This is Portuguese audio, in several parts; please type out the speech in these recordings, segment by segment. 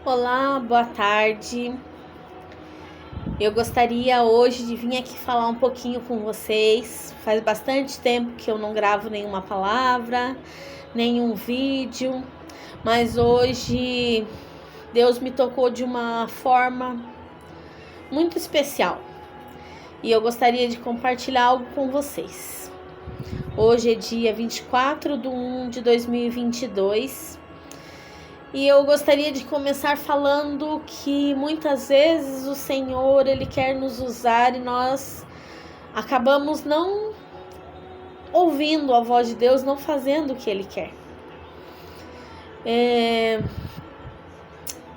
Olá, boa tarde. Eu gostaria hoje de vir aqui falar um pouquinho com vocês. Faz bastante tempo que eu não gravo nenhuma palavra, nenhum vídeo, mas hoje Deus me tocou de uma forma muito especial e eu gostaria de compartilhar algo com vocês. Hoje é dia 24/1/2022. E eu gostaria de começar falando que muitas vezes o Senhor, Ele quer nos usar e nós acabamos não ouvindo a voz de Deus, não fazendo o que Ele quer.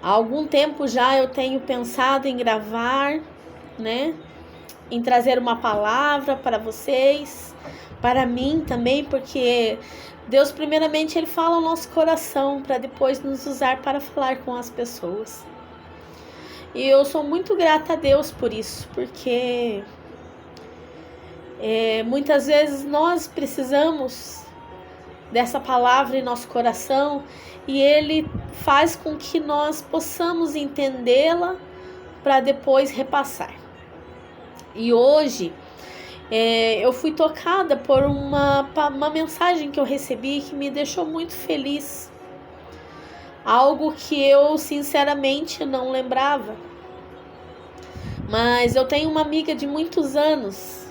Há algum tempo já eu tenho pensado em gravar, em trazer uma palavra para vocês, para mim também, porque Deus primeiramente Ele fala ao nosso coração para depois nos usar para falar com as pessoas. E eu sou muito grata a Deus por isso, porque muitas vezes nós precisamos dessa palavra em nosso coração e Ele faz com que nós possamos entendê-la para depois repassar. E hoje eu fui tocada por uma mensagem que eu recebi que me deixou muito feliz. Algo que eu sinceramente não lembrava. Mas eu tenho uma amiga de muitos anos,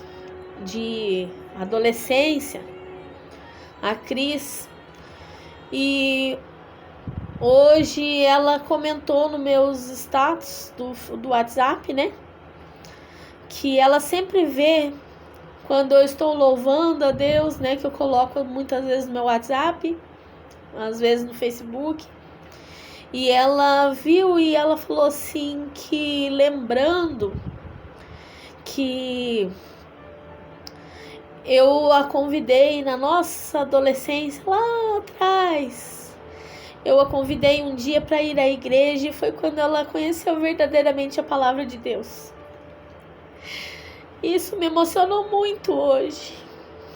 de adolescência, a Cris. E hoje ela comentou nos meus status do WhatsApp, que ela sempre vê quando eu estou louvando a Deus, que eu coloco muitas vezes no meu WhatsApp, às vezes no Facebook. E ela viu e ela falou assim que lembrando que eu a convidei na nossa adolescência lá atrás. Eu a convidei um dia para ir à igreja e foi quando ela conheceu verdadeiramente a palavra de Deus. Isso me emocionou muito hoje.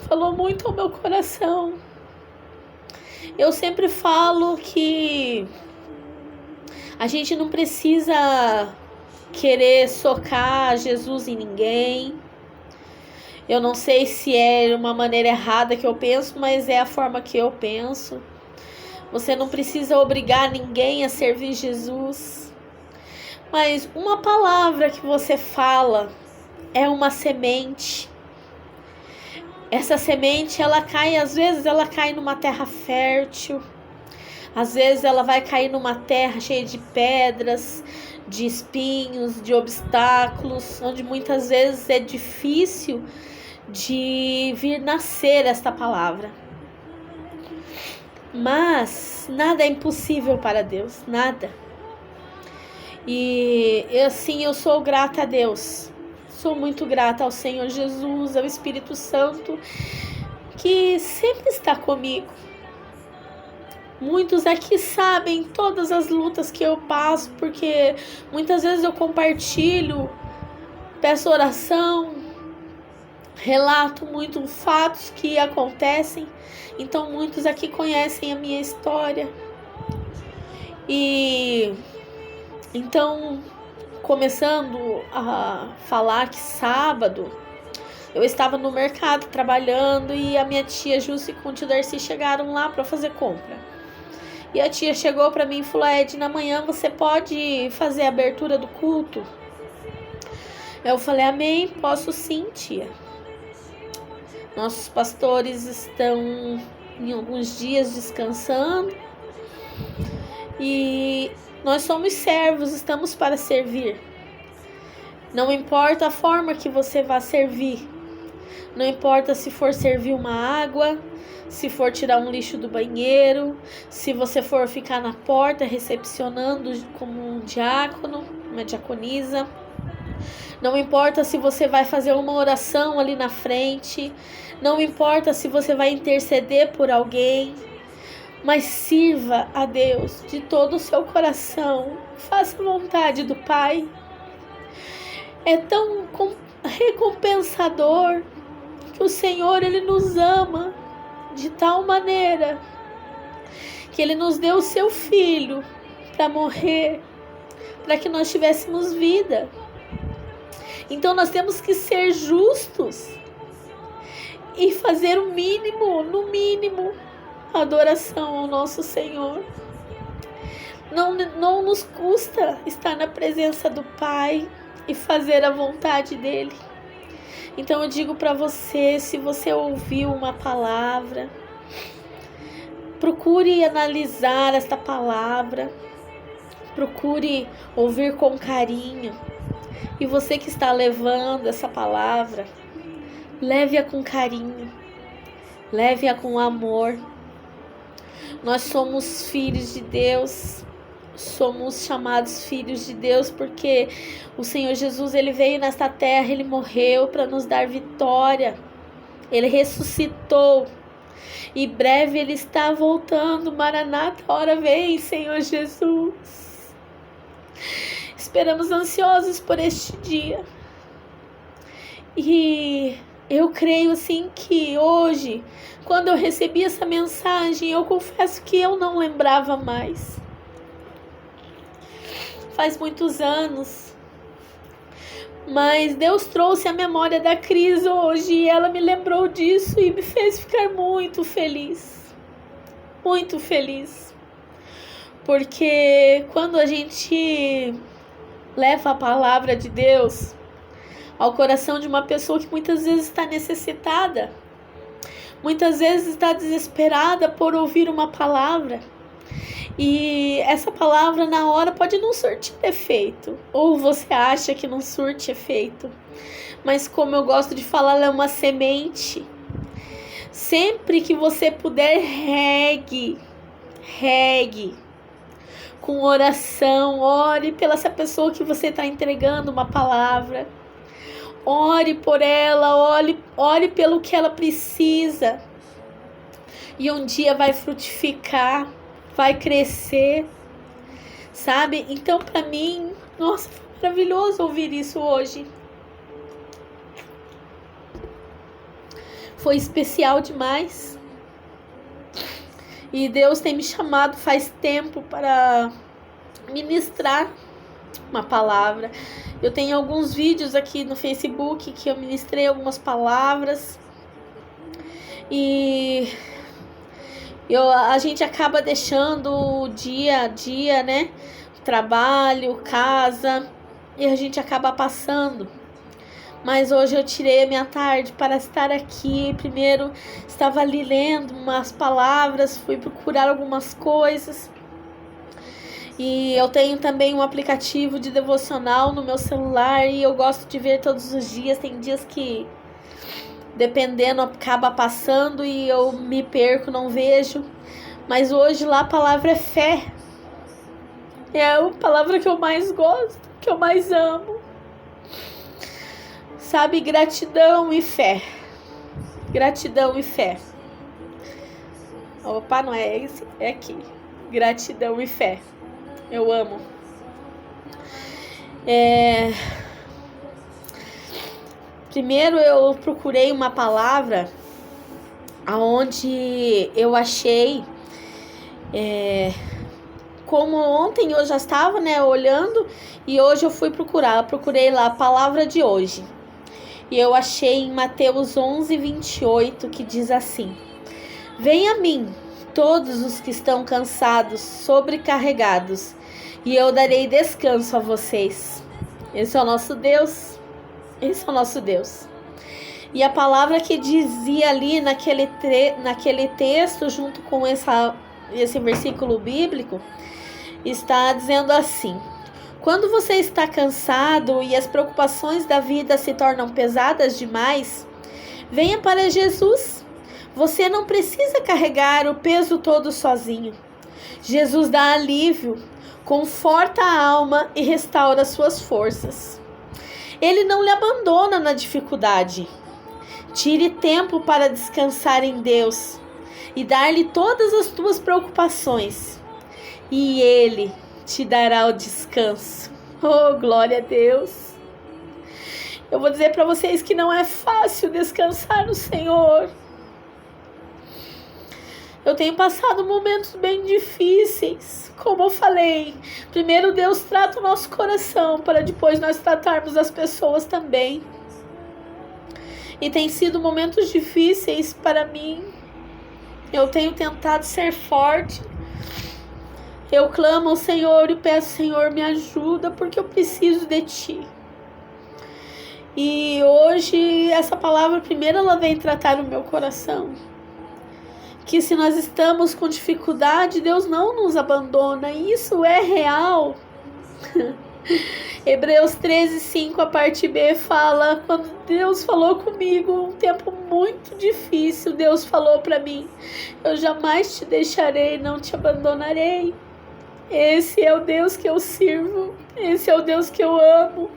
Falou muito ao meu coração. Eu sempre falo que a gente não precisa querer socar Jesus em ninguém. Eu não sei se é uma maneira errada que eu penso, mas é a forma que eu penso. Você não precisa obrigar ninguém a servir Jesus. Mas uma palavra que você fala é uma semente. Essa semente, ela cai, às vezes ela cai numa terra fértil. Às vezes ela vai cair numa terra cheia de pedras, de espinhos, de obstáculos, onde muitas vezes é difícil de vir nascer esta palavra. Mas nada é impossível para Deus, nada. E assim eu sou grata a Deus. Sou muito grata ao Senhor Jesus, ao Espírito Santo, que sempre está comigo. Muitos aqui sabem todas as lutas que eu passo, porque muitas vezes eu compartilho, peço oração, relato muito fatos que acontecem. Então muitos aqui conhecem a minha história. E então, começando a falar que sábado eu estava no mercado trabalhando e a minha tia Júcia e o tio Darcy chegaram lá para fazer compra. E a tia chegou para mim e falou: Edna, amanhã você pode fazer a abertura do culto? Eu falei: amém, posso sim, tia. Nossos pastores estão em alguns dias descansando e nós somos servos, estamos para servir. Não importa a forma que você vá servir. Não importa se for servir uma água, se for tirar um lixo do banheiro, se você for ficar na porta recepcionando como um diácono, uma diaconisa. Não importa se você vai fazer uma oração ali na frente. Não importa se você vai interceder por alguém. Mas sirva a Deus de todo o seu coração. Faça a vontade do Pai. É tão recompensador que o Senhor, Ele nos ama de tal maneira que Ele nos deu o seu Filho para morrer, para que nós tivéssemos vida. Então nós temos que ser justos e fazer o mínimo, no mínimo, adoração ao nosso Senhor. Não nos custa estar na presença do Pai e fazer a vontade dele. Então eu digo para você, se você ouviu uma palavra, procure analisar esta palavra, procure ouvir com carinho. E você que está levando essa palavra, leve-a com carinho, leve-a com amor. Nós somos filhos de Deus, somos chamados filhos de Deus porque o Senhor Jesus, ele veio nesta terra, ele morreu para nos dar vitória, ele ressuscitou e breve ele está voltando. Maranata, hora vem, Senhor Jesus. Esperamos ansiosos por este dia. E eu creio assim que hoje, quando eu recebi essa mensagem, eu confesso que eu não lembrava mais. Faz muitos anos, mas Deus trouxe a memória da Cris hoje e ela me lembrou disso e me fez ficar muito feliz, porque quando a gente leva a palavra de Deus ao coração de uma pessoa que muitas vezes está necessitada, muitas vezes está desesperada por ouvir uma palavra, e essa palavra na hora pode não surtir efeito, ou você acha que não surte efeito, mas como eu gosto de falar, ela é uma semente. Sempre que você puder, regue com oração, ore pela essa pessoa que você está entregando uma palavra, ore por ela, ore pelo que ela precisa, e um dia vai frutificar, vai crescer, sabe? Então, para mim, nossa, foi maravilhoso ouvir isso hoje. Foi especial demais. E Deus tem me chamado faz tempo para ministrar uma palavra. Eu tenho alguns vídeos aqui no Facebook que eu ministrei algumas palavras. E a gente acaba deixando o dia a dia, né? Trabalho, casa, e a gente acaba passando. Mas hoje eu tirei a minha tarde para estar aqui. Primeiro estava ali lendo umas palavras, fui procurar algumas coisas. E eu tenho também um aplicativo de devocional no meu celular e eu gosto de ver todos os dias. Tem dias que, dependendo, acaba passando e eu me perco, não vejo. Mas hoje lá a palavra é fé. É a palavra que eu mais gosto, que eu mais amo. Sabe, gratidão e fé. Gratidão e fé. Opa, não é esse, é aqui. Gratidão e fé. Eu amo. Primeiro eu procurei uma palavra aonde eu achei, como ontem eu já estava, né, olhando, e hoje eu fui procurei lá a palavra de hoje. E eu achei em Mateus 11:28, que diz assim: venha a mim, todos os que estão cansados, sobrecarregados, e eu darei descanso a vocês. Esse é o nosso Deus. Esse é o nosso Deus. E a palavra que dizia ali naquele texto, junto com esse versículo bíblico, está dizendo assim: quando você está cansado e as preocupações da vida se tornam pesadas demais, venha para Jesus. Você não precisa carregar o peso todo sozinho. Jesus dá alívio, conforta a alma e restaura suas forças. Ele não lhe abandona na dificuldade. Tire tempo para descansar em Deus e dar-lhe todas as tuas preocupações, e Ele te dará o descanso. Oh, glória a Deus! Eu vou dizer para vocês que não é fácil descansar no Senhor. Eu tenho passado momentos bem difíceis. Como eu falei, primeiro Deus trata o nosso coração para depois nós tratarmos as pessoas também. E tem sido momentos difíceis para mim. Eu tenho tentado ser forte. Eu clamo ao Senhor e peço, Senhor, me ajuda, porque eu preciso de Ti. E hoje essa palavra primeiro ela vem tratar o meu coração. Que se nós estamos com dificuldade, Deus não nos abandona. Isso é real. Hebreus 13:5, a parte B fala: quando Deus falou comigo, um tempo muito difícil, Deus falou para mim: eu jamais te deixarei, não te abandonarei. Esse é o Deus que eu sirvo. Esse é o Deus que eu amo.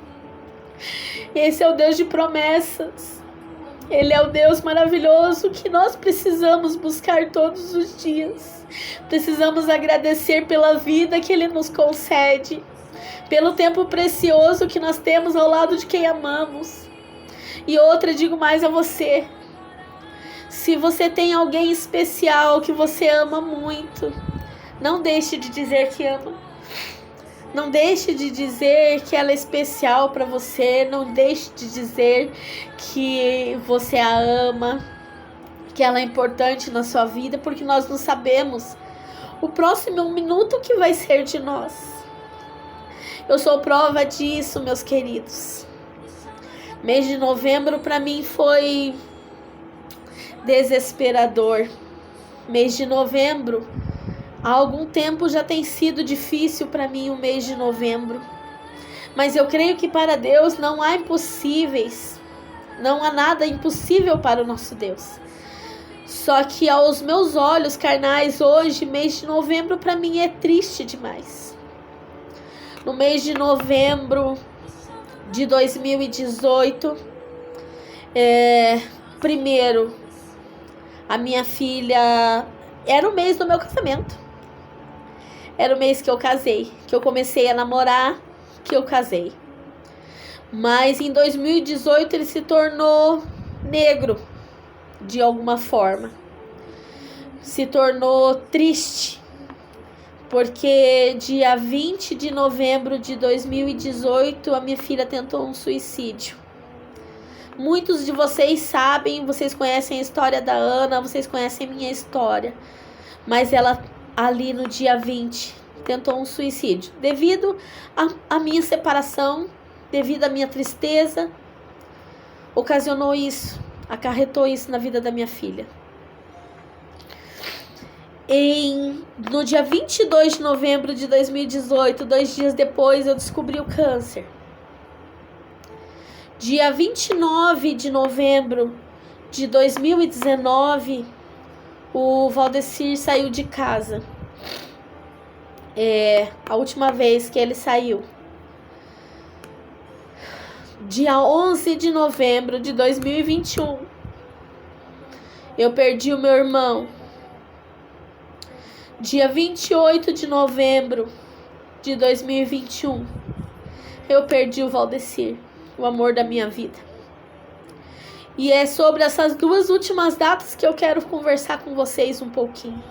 Esse é o Deus de promessas. Ele é o Deus maravilhoso que nós precisamos buscar todos os dias. Precisamos agradecer pela vida que Ele nos concede, pelo tempo precioso que nós temos ao lado de quem amamos. E outra, digo mais a você: se você tem alguém especial que você ama muito, não deixe de dizer que ama. Não deixe de dizer que ela é especial para você. Não deixe de dizer que você a ama, que ela é importante na sua vida, porque nós não sabemos o próximo minuto que vai ser de nós. Eu sou prova disso, meus queridos. Mês de novembro para mim foi desesperador. Mês de novembro, há algum tempo já tem sido difícil para mim o mês de novembro. Mas eu creio que para Deus não há impossíveis. Não há nada impossível para o nosso Deus. Só que aos meus olhos carnais hoje, mês de novembro para mim é triste demais. No mês de novembro de 2018, primeiro, a minha filha, era o mês do meu casamento. Era o mês que eu casei, que eu comecei a namorar, que eu casei. Mas em 2018 ele se tornou negro, de alguma forma. Se tornou triste, porque dia 20 de novembro de 2018 a minha filha tentou um suicídio. Muitos de vocês sabem, vocês conhecem a história da Ana, vocês conhecem a minha história. Mas ela, ali no dia 20, tentou um suicídio. Devido à minha separação, devido à minha tristeza, ocasionou isso, acarretou isso na vida da minha filha. No dia 22 de novembro de 2018, 2 dias depois, eu descobri o câncer. Dia 29 de novembro de 2019, o Valdecir saiu de casa. A última vez que ele saiu. Dia 11 de novembro de 2021, eu perdi o meu irmão. Dia 28 de novembro de 2021, eu perdi o Valdecir, o amor da minha vida. E é sobre essas duas últimas datas que eu quero conversar com vocês um pouquinho.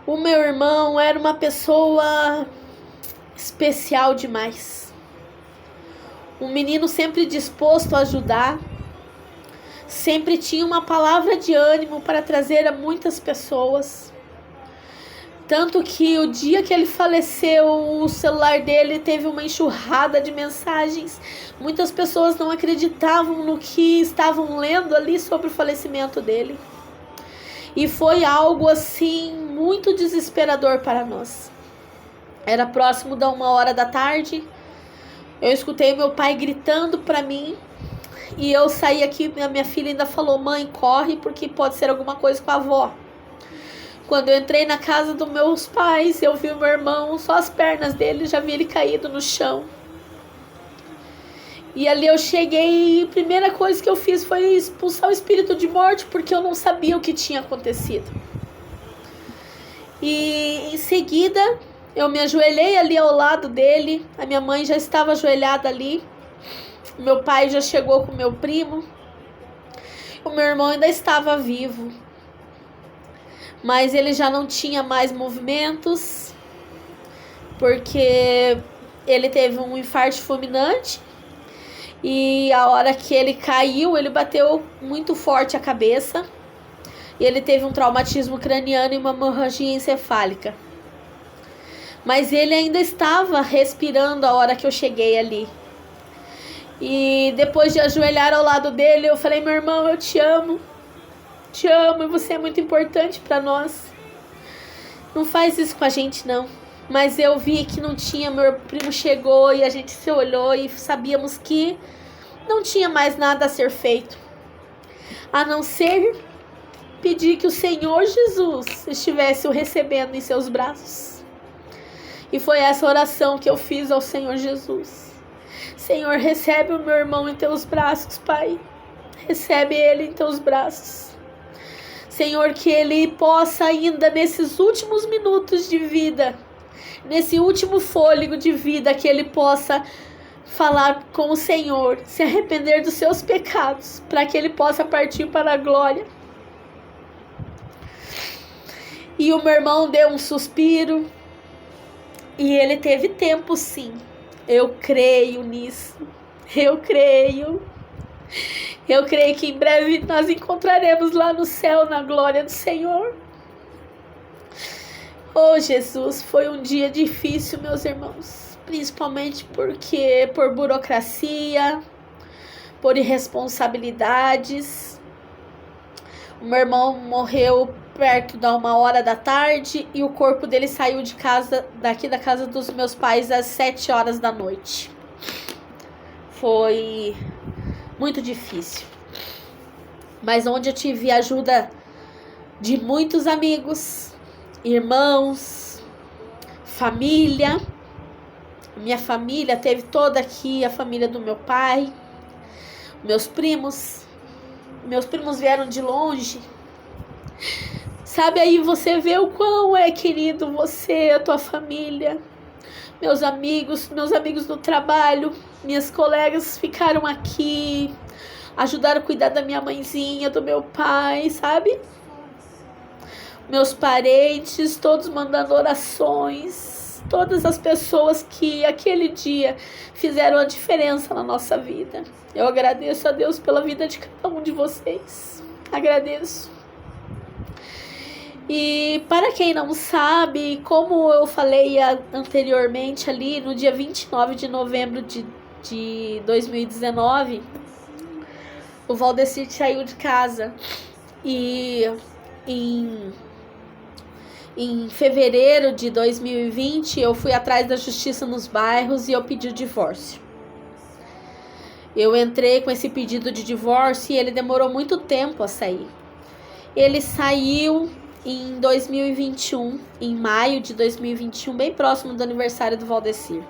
O meu irmão era uma pessoa especial demais. Um menino sempre disposto a ajudar. Sempre tinha uma palavra de ânimo para trazer a muitas pessoas. Tanto que o dia que ele faleceu, o celular dele teve uma enxurrada de mensagens. Muitas pessoas não acreditavam no que estavam lendo ali sobre o falecimento dele. E foi algo assim muito desesperador para nós. Era próximo da 1h da tarde. Eu escutei meu pai gritando para mim. E eu saí aqui, a minha filha ainda falou: mãe, corre, porque pode ser alguma coisa com a avó. Quando eu entrei na casa dos meus pais, eu vi o meu irmão, só as pernas dele, já vi ele caído no chão. E ali eu cheguei e a primeira coisa que eu fiz foi expulsar o espírito de morte, porque eu não sabia o que tinha acontecido. E em seguida, eu me ajoelhei ali ao lado dele, a minha mãe já estava ajoelhada ali. Meu pai já chegou com meu primo. O meu irmão ainda estava vivo. mas ele já não tinha mais movimentos, porque ele teve um infarto fulminante e a hora que ele caiu, ele bateu muito forte a cabeça e ele teve um traumatismo craniano e uma hemorragia encefálica. Mas ele ainda estava respirando a hora que eu cheguei ali. E depois de ajoelhar ao lado dele, eu falei: meu irmão, eu te amo e você é muito importante para nós. Não faz isso com a gente, não. Mas eu vi que não tinha, meu primo chegou e a gente se olhou e sabíamos que não tinha mais nada a ser feito, a não ser pedir que o Senhor Jesus estivesse o recebendo em seus braços. E foi essa oração que eu fiz ao Senhor Jesus. Senhor, recebe o meu irmão em teus braços, Pai. Recebe ele em teus braços. Senhor, que ele possa ainda nesses últimos minutos de vida, nesse último fôlego de vida, que ele possa falar com o Senhor, se arrepender dos seus pecados, para que ele possa partir para a glória. E o meu irmão deu um suspiro, e ele teve tempo, sim. Eu creio nisso. Eu creio que em breve nós encontraremos lá no céu, na glória do Senhor. Oh, Jesus, foi um dia difícil, meus irmãos. Principalmente porque por burocracia, por irresponsabilidades. O meu irmão morreu perto da 1h da tarde e o corpo dele saiu de casa, daqui da casa dos meus pais, às 7h da noite. Foi muito difícil. Mas onde eu tive a ajuda de muitos amigos, irmãos, família. Minha família teve toda aqui, a família do meu pai, meus primos. Meus primos vieram de longe. Sabe, aí você vê o quão é querido você, a tua família. Meus amigos do trabalho, minhas colegas ficaram aqui, ajudaram a cuidar da minha mãezinha, do meu pai, sabe? Meus parentes, todos mandando orações, todas as pessoas que aquele dia fizeram a diferença na nossa vida. Eu agradeço a Deus pela vida de cada um de vocês. Agradeço. E para quem não sabe, como eu falei anteriormente ali, no dia 29 de novembro de 2019, o Valdecir saiu de casa e em fevereiro de 2020 eu fui atrás da justiça nos bairros e eu pedi o divórcio. Eu entrei com esse pedido de divórcio e ele demorou muito tempo a sair. Ele saiu em 2021, em maio de 2021, bem próximo do aniversário do Valdecir.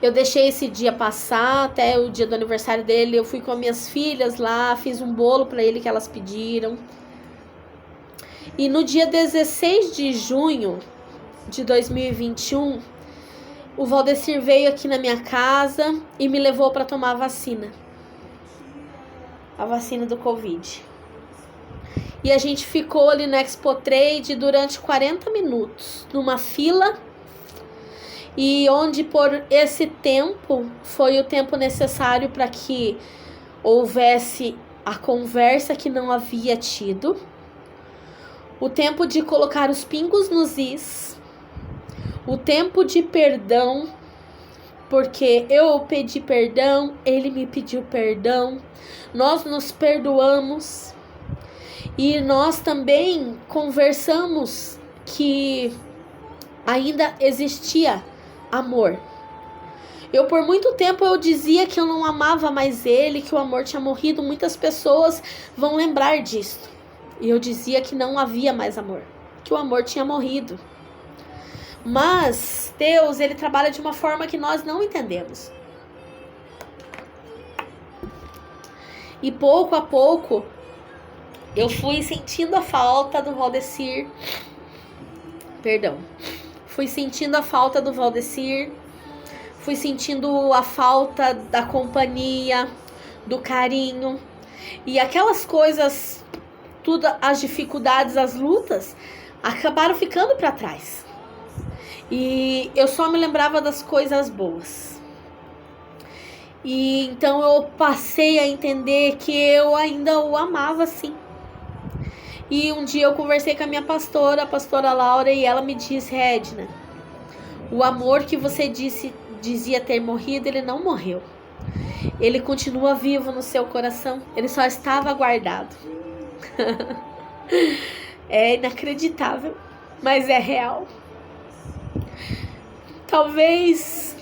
Eu deixei esse dia passar até o dia do aniversário dele. Eu fui com minhas filhas lá, fiz um bolo para ele que elas pediram. E no dia 16 de junho de 2021, o Valdecir veio aqui na minha casa e me levou para tomar a vacina do Covid. E a gente ficou ali no Expo Trade durante 40 minutos, numa fila, e onde por esse tempo foi o tempo necessário para que houvesse a conversa que não havia tido, o tempo de colocar os pingos nos is, o tempo de perdão, porque eu pedi perdão, ele me pediu perdão, nós nos perdoamos. E nós também conversamos que ainda existia amor. Eu por muito tempo eu dizia que eu não amava mais ele, que o amor tinha morrido. Muitas pessoas vão lembrar disso. E eu dizia que não havia mais amor, que o amor tinha morrido. Mas Deus, ele trabalha de uma forma que nós não entendemos. E pouco a pouco eu fui sentindo a falta do Valdecir. Fui sentindo a falta do Valdecir. Fui sentindo a falta da companhia, do carinho. E aquelas coisas tudo, as dificuldades, as lutas, acabaram ficando para trás. E eu só me lembrava das coisas boas. E então eu passei a entender que eu ainda o amava, sim. E um dia eu conversei com a minha pastora, a pastora Laura, e ela me disse: Edna, o amor que você dizia ter morrido, ele não morreu. Ele continua vivo no seu coração, ele só estava guardado. É inacreditável, mas é real. Talvez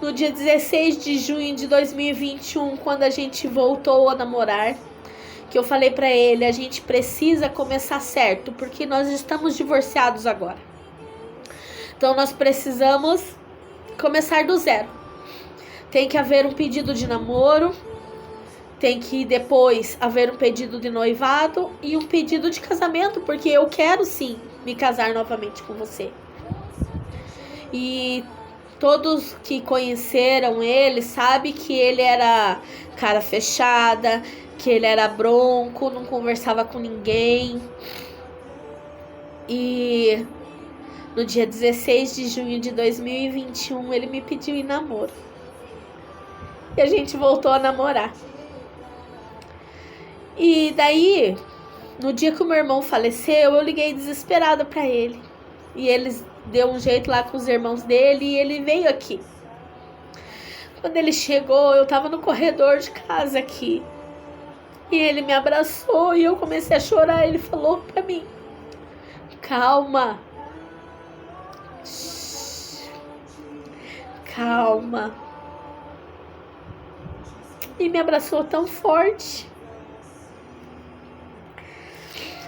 no dia 16 de junho de 2021, quando a gente voltou a namorar, que eu falei pra ele: a gente precisa começar certo, porque nós estamos divorciados agora. Então nós precisamos começar do zero. Tem que haver um pedido de namoro, tem que depois haver um pedido de noivado e um pedido de casamento, porque eu quero sim me casar novamente com você. E todos que conheceram ele sabem que ele era cara fechada, que ele era bronco, não conversava com ninguém. E no dia 16 de junho de 2021 ele me pediu em namoro. E a gente voltou a namorar. E daí, no dia que o meu irmão faleceu, eu liguei desesperada pra ele. E ele deu um jeito lá com os irmãos dele e ele veio aqui. Quando ele chegou, eu tava no corredor de casa aqui. E ele me abraçou e eu comecei a chorar. Ele falou pra mim: calma. Calma. E me abraçou tão forte.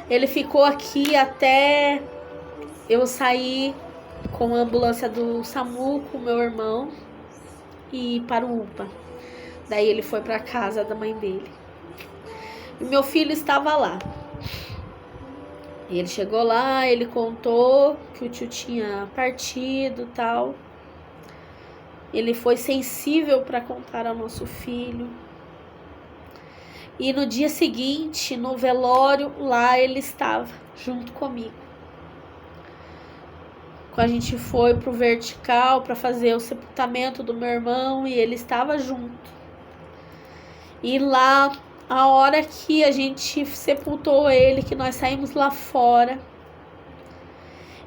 Ele ficou aqui até eu sair com a ambulância do SAMU com o meu irmão e ir para o UPA. Daí ele foi para a casa da mãe dele. E meu filho estava lá. E ele chegou lá, ele contou que o tio tinha partido e tal. Ele foi sensível para contar ao nosso filho. E no dia seguinte, no velório, lá ele estava, junto comigo. A gente foi pro vertical para fazer o sepultamento do meu irmão e ele estava junto. E lá, a hora que a gente sepultou ele, que nós saímos lá fora,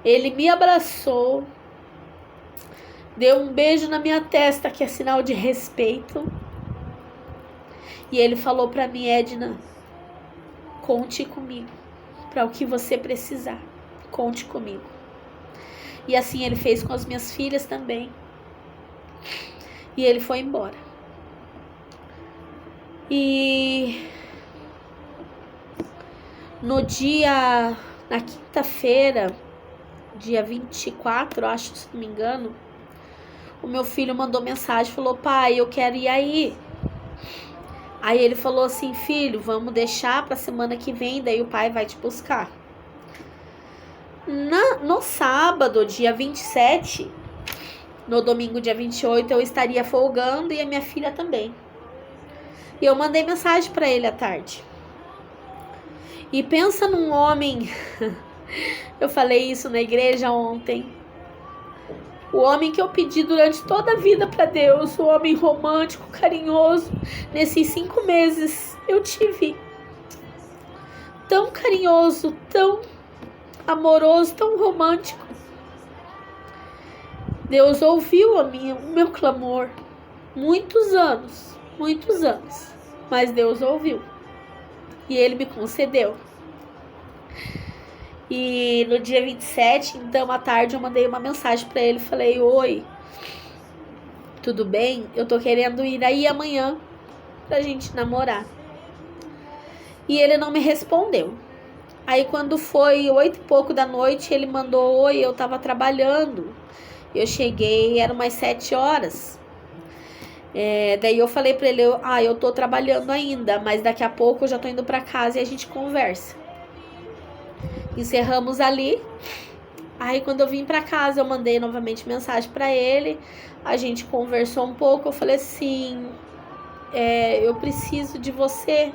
ele me abraçou, deu um beijo na minha testa, que é sinal de respeito. E ele falou pra mim: Edna, conte comigo, para o que você precisar, conte comigo. E assim ele fez com as minhas filhas também. E ele foi embora. E na quinta-feira, dia 24, acho, se não me engano, o meu filho mandou mensagem, falou: pai, eu quero ir aí. Aí ele falou assim: filho, vamos deixar pra semana que vem, daí o pai vai te buscar. No sábado, dia 27, no domingo, dia 28, eu estaria folgando e a minha filha também. E eu mandei mensagem pra ele à tarde. E pensa num homem, eu falei isso na igreja ontem, o homem que eu pedi durante toda a vida pra Deus, o homem romântico, carinhoso. Nesses 5 meses eu tive tão carinhoso, tão amoroso, tão romântico. Deus ouviu o meu clamor, muitos anos, mas Deus ouviu e Ele me concedeu. E no dia 27, então à tarde, eu mandei uma mensagem para ele, falei: oi, tudo bem? Eu tô querendo ir aí amanhã pra gente namorar. E ele não me respondeu. Aí quando foi 8 e pouco da noite, ele mandou: oi, eu tava trabalhando. Eu cheguei, eram umas 7 horas. Daí eu falei pra ele: eu tô trabalhando ainda, mas daqui a pouco eu já tô indo pra casa e a gente conversa. Encerramos ali. Aí quando eu vim pra casa, eu mandei novamente mensagem pra ele. A gente conversou um pouco, eu falei assim: eu preciso de você.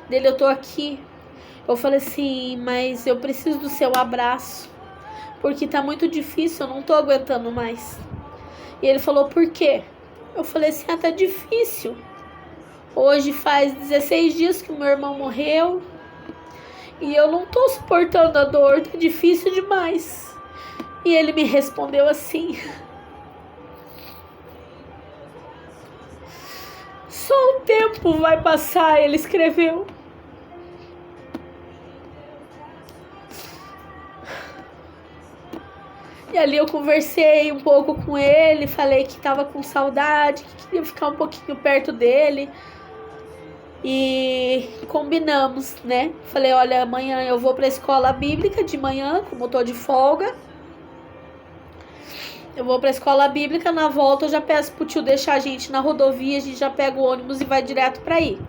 Dele: eu tô aqui. Eu falei assim, mas eu preciso do seu abraço, porque tá muito difícil, eu não tô aguentando mais. E ele falou, por quê? Eu falei assim, tá difícil. Hoje faz 16 dias que o meu irmão morreu e eu não tô suportando a dor, tá difícil demais. E ele me respondeu assim, só o tempo vai passar, ele escreveu. E ali eu conversei um pouco com ele, falei que tava com saudade, que queria ficar um pouquinho perto dele. E combinamos, né? Falei, olha, amanhã eu vou pra escola bíblica de manhã, como eu tô de folga. Eu vou pra escola bíblica, na volta eu já peço pro tio deixar a gente na rodovia, a gente já pega o ônibus e vai direto pra aí.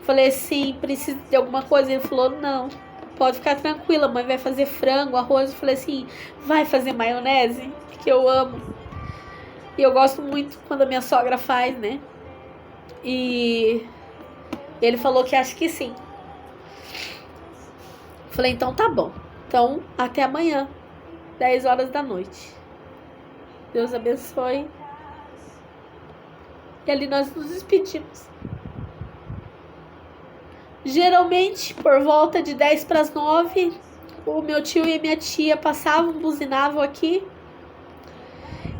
Falei assim, precisa de alguma coisa? Ele falou, não, pode ficar tranquila, mãe vai fazer frango, arroz. Eu falei assim, vai fazer maionese? Que eu amo. E eu gosto muito quando a minha sogra faz, né? E ele falou que acha que sim. Falei, então tá bom. Então, até amanhã, 10 horas da noite. Deus abençoe. E ali nós nos despedimos. Geralmente, por volta de 10 para as 9, o meu tio e a minha tia passavam, buzinavam aqui.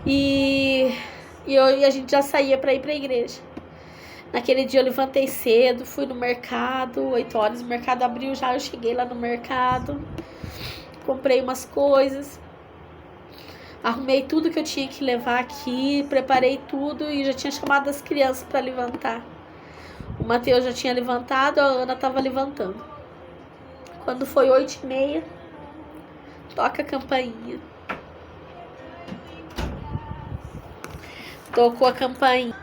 E a gente já saía para ir para a igreja. Naquele dia eu levantei cedo, fui no mercado, 8 horas o mercado abriu já, eu cheguei lá no mercado, comprei umas coisas, arrumei tudo que eu tinha que levar aqui, preparei tudo e já tinha chamado as crianças para levantar. O Matheus já tinha levantado, a Ana estava levantando. Quando foi 8h30, toca a campainha. Tocou a campainha.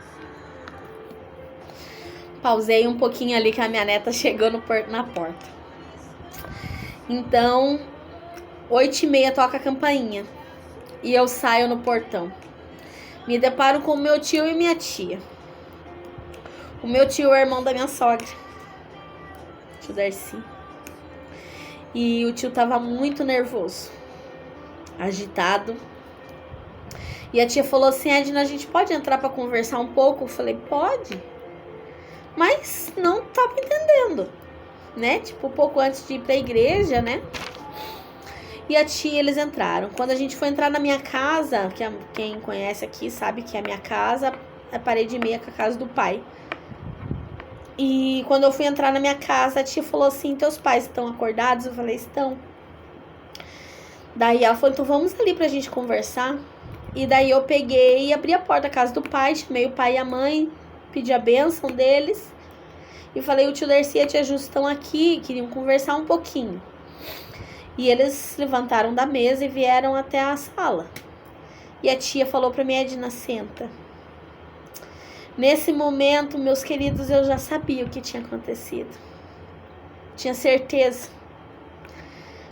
Pausei um pouquinho ali que a minha neta chegou na porta. Então, 8h30 toca a campainha. E eu saio no portão. Me deparo com o meu tio e minha tia. O meu tio é o irmão da minha sogra, tio Darcy. E o tio tava muito nervoso, agitado. E a tia falou assim, Edna, a gente pode entrar pra conversar um pouco? Eu falei, pode. Mas não tava entendendo, né? Tipo, um pouco antes de ir pra igreja, né? E a tia, eles entraram. Quando a gente foi entrar na minha casa, que quem conhece aqui sabe que a minha casa é parede e meia com a casa do pai. E quando eu fui entrar na minha casa, a tia falou assim, teus pais estão acordados? Eu falei, estão. Daí ela falou, então vamos ali pra gente conversar. E daí eu peguei e abri a porta da casa do pai, chamei o pai e a mãe, pedi a bênção deles. E falei, o tio Darcy e a tia Justa estão aqui, queriam conversar um pouquinho. E eles levantaram da mesa e vieram até a sala. E a tia falou pra mim, Edna, senta. Nesse momento, meus queridos, eu já sabia o que tinha acontecido. Tinha certeza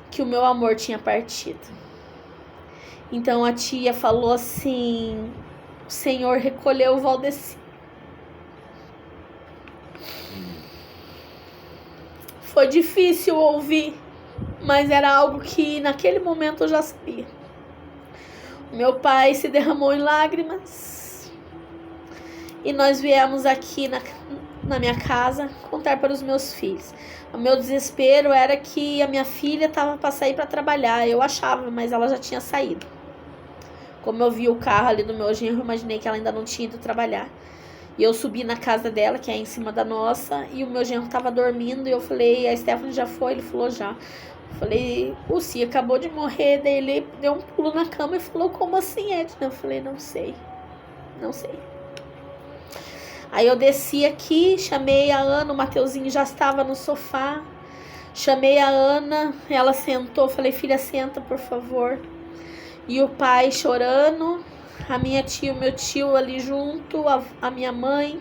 que o meu amor tinha partido. Então a tia falou assim, o Senhor recolheu o Valdeci. Foi difícil ouvir, mas era algo que naquele momento eu já sabia. O meu pai se derramou em lágrimas. E nós viemos aqui na minha casa contar para os meus filhos. O meu desespero era que a minha filha estava para sair para trabalhar. Eu achava, mas ela já tinha saído. Como eu vi o carro ali do meu genro, eu imaginei que ela ainda não tinha ido trabalhar. E eu subi na casa dela, que é em cima da nossa, e o meu genro estava dormindo. E eu falei, a Stephanie já foi? Ele falou, já. Eu falei, o Cia acabou de morrer. Daí ele deu um pulo na cama e falou, como assim, Edna? Eu falei, não sei. Aí eu desci aqui, chamei a Ana, o Mateuzinho já estava no sofá. Chamei a Ana, ela sentou, falei, filha, senta, por favor. E o pai chorando, a minha tia, o meu tio ali junto, a minha mãe.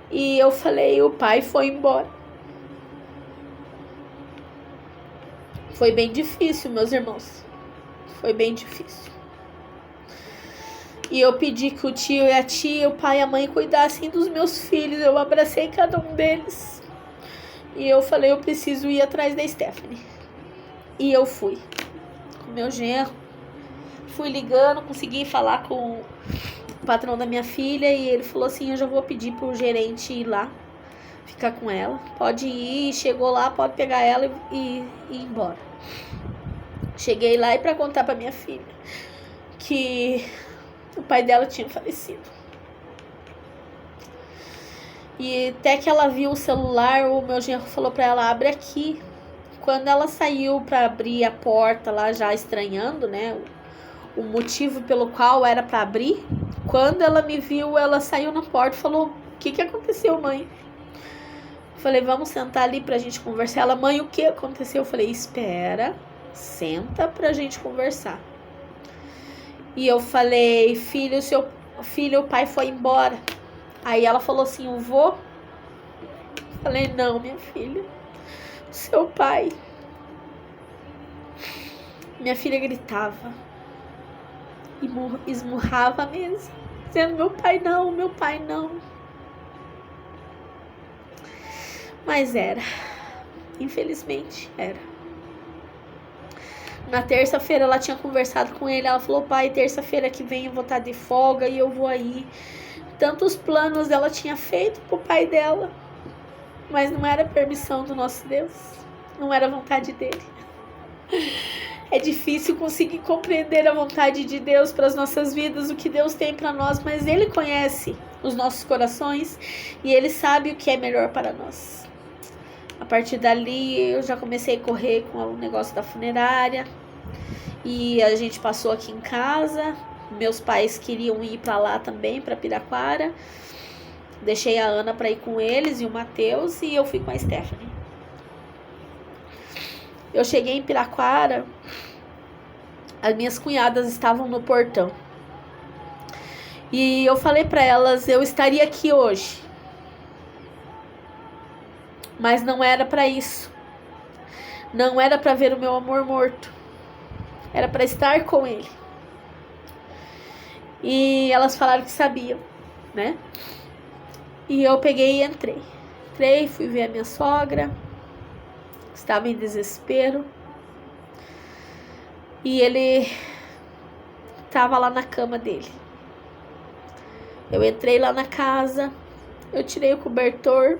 E eu falei, o pai foi embora. Foi bem difícil, meus irmãos. Foi bem difícil. E eu pedi que o tio e a tia, o pai e a mãe cuidassem dos meus filhos. Eu abracei cada um deles. E eu falei, eu preciso ir atrás da Stephanie. E eu fui com meu genro. Fui ligando, consegui falar com o patrão da minha filha. E ele falou assim, eu já vou pedir pro gerente ir lá, ficar com ela. Pode ir, chegou lá, pode pegar ela e ir embora. Cheguei lá e pra contar pra minha filha que o pai dela tinha falecido. E até que ela viu o celular, o meu genro falou pra ela, abre aqui. Quando ela saiu pra abrir a porta lá, já estranhando, né, o motivo pelo qual era pra abrir, quando ela me viu, ela saiu na porta e falou, o que aconteceu, mãe? Falei, vamos sentar ali pra gente conversar. Ela, mãe, o que aconteceu? Eu falei, espera, senta pra gente conversar. E eu falei, filho, o pai foi embora. Aí ela falou assim, eu vou? Falei, não, minha filha, seu pai. Minha filha gritava e esmurrava a mesa, dizendo, meu pai não, meu pai não. Mas era, infelizmente era. Na terça-feira ela tinha conversado com ele, ela falou, pai, terça-feira que vem eu vou estar de folga e eu vou aí. Tantos planos ela tinha feito pro pai dela, mas não era permissão do nosso Deus, não era vontade dele. É difícil conseguir compreender a vontade de Deus para as nossas vidas, o que Deus tem para nós, mas Ele conhece os nossos corações e Ele sabe o que é melhor para nós. A partir dali eu já comecei a correr com o negócio da funerária e a gente passou aqui em casa. Meus pais queriam ir para lá também, para Piraquara. Deixei a Ana para ir com eles e o Matheus e eu fui com a Stephanie. Eu cheguei em Piraquara, as minhas cunhadas estavam no portão. E eu falei para elas, eu estaria aqui hoje. Mas não era para isso. Não era para ver o meu amor morto. Era para estar com ele. E elas falaram que sabiam, né? E eu peguei e entrei. Entrei, fui ver a minha sogra. Estava em desespero. E ele estava lá na cama dele. Eu entrei lá na casa. Eu tirei o cobertor.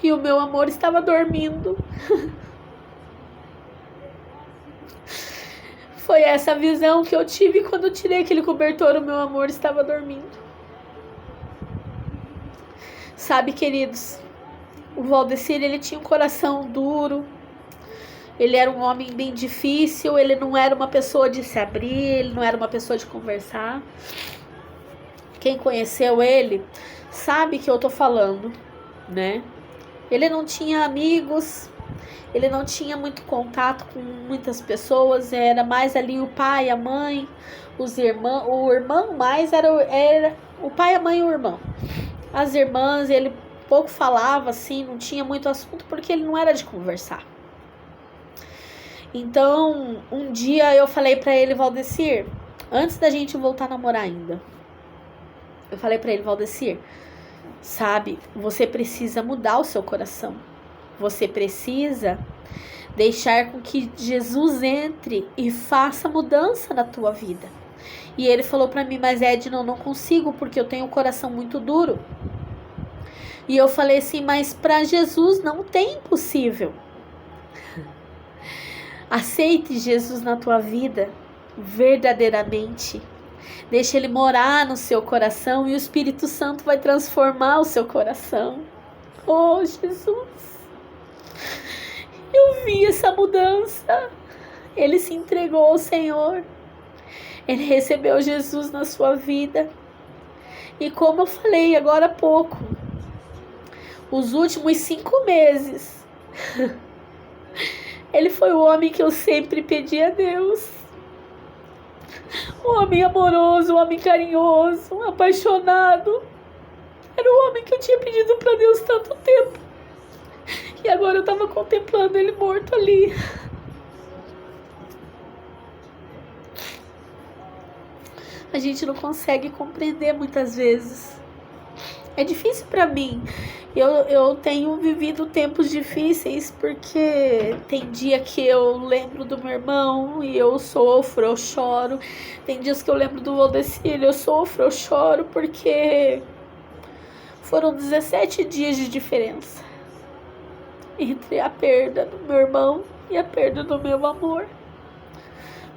E o meu amor estava dormindo. Foi essa visão que eu tive quando eu tirei aquele cobertor. O meu amor estava dormindo. Sabe, queridos, o Valdecir, ele tinha um coração duro. Ele era um homem bem difícil. Ele não era uma pessoa de se abrir. Ele não era uma pessoa de conversar. Quem conheceu ele sabe que eu tô falando, né? Ele não tinha amigos, ele não tinha muito contato com muitas pessoas, era mais ali o pai, a mãe, os irmãos, o irmão mais era o pai, a mãe e o irmão. As irmãs, ele pouco falava assim, não tinha muito assunto porque ele não era de conversar. Então, um dia eu falei pra ele, Valdecir, antes da gente voltar a namorar ainda, eu falei pra ele, Valdecir, sabe, você precisa mudar o seu coração. Você precisa deixar com que Jesus entre e faça mudança na tua vida. E ele falou pra mim, mas Edna, eu não consigo porque eu tenho um coração muito duro. E eu falei assim, mas pra Jesus não tem impossível. Aceite Jesus na tua vida verdadeiramente. Deixa ele morar no seu coração e o Espírito Santo vai transformar o seu coração. Oh, Jesus! Eu vi essa mudança. Ele se entregou ao Senhor. Ele recebeu Jesus na sua vida. E como eu falei agora há pouco, os últimos 5 meses, ele foi o homem que eu sempre pedi a Deus. Um homem amoroso, um homem carinhoso, um apaixonado. Era o homem que eu tinha pedido para Deus tanto tempo. E agora eu estava contemplando ele morto ali. A gente não consegue compreender muitas vezes É difícil para mim. Eu tenho vivido tempos difíceis porque tem dia que eu lembro do meu irmão e eu sofro, eu choro. Tem dias que eu lembro do Valdecir, eu sofro, eu choro porque foram 17 dias de diferença entre a perda do meu irmão e a perda do meu amor.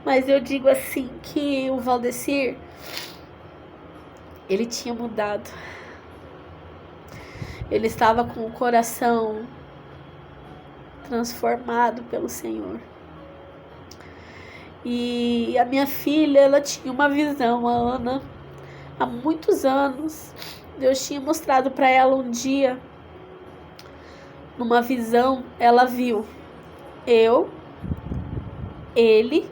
Mas eu digo assim que o Valdecir, ele tinha mudado. Ele estava com o coração transformado pelo Senhor. E a minha filha, ela tinha uma visão, a Ana, há muitos anos. Deus tinha mostrado para ela um dia, numa visão, ela viu eu, ele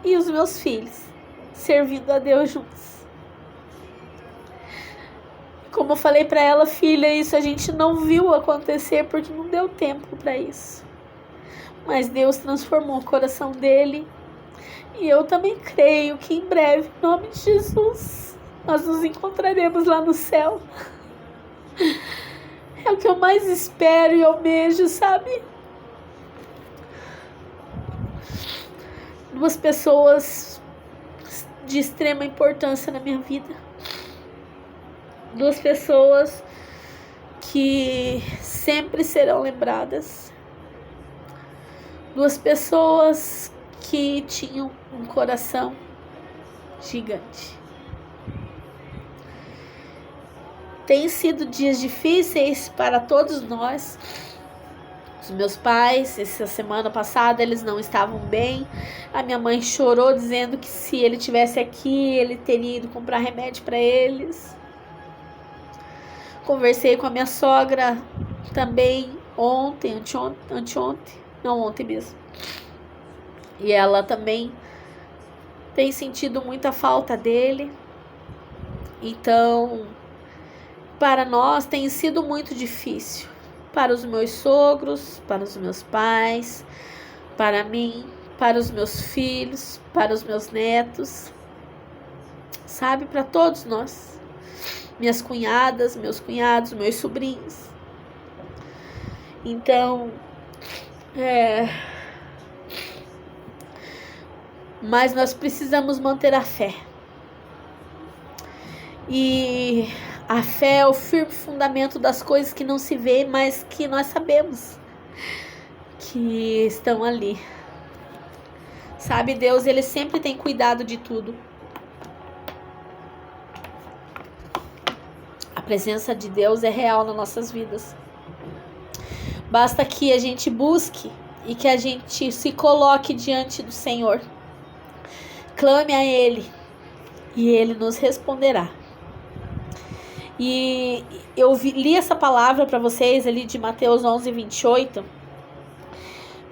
e os meus filhos servindo a Deus juntos. Como eu falei para ela, filha, isso a gente não viu acontecer porque não deu tempo para isso. Mas Deus transformou o coração dele. E eu também creio que em breve, em nome de Jesus, nós nos encontraremos lá no céu. É o que eu mais espero e almejo, sabe? Duas pessoas de extrema importância na minha vida. Duas pessoas que sempre serão lembradas. Duas pessoas que tinham um coração gigante. Tem sido dias difíceis para todos nós. Os meus pais, essa semana passada, eles não estavam bem. A minha mãe chorou dizendo que se ele tivesse aqui, ele teria ido comprar remédio para eles. Conversei com a minha sogra também ontem, anteontem, não, ontem mesmo. E ela também tem sentido muita falta dele. Então, para nós tem sido muito difícil. Para os meus sogros, para os meus pais, para mim, para os meus filhos, para os meus netos. Sabe, para todos nós. Minhas cunhadas, meus cunhados, meus sobrinhos. Então, mas nós precisamos manter a fé. E a fé é o firme fundamento das coisas que não se vê, mas que nós sabemos que estão ali. Sabe, Deus, ele sempre tem cuidado de tudo. A presença de Deus é real nas nossas vidas. Basta que a gente busque e que a gente se coloque diante do Senhor. Clame a Ele e Ele nos responderá. E eu li essa palavra para vocês ali de Mateus 11:28,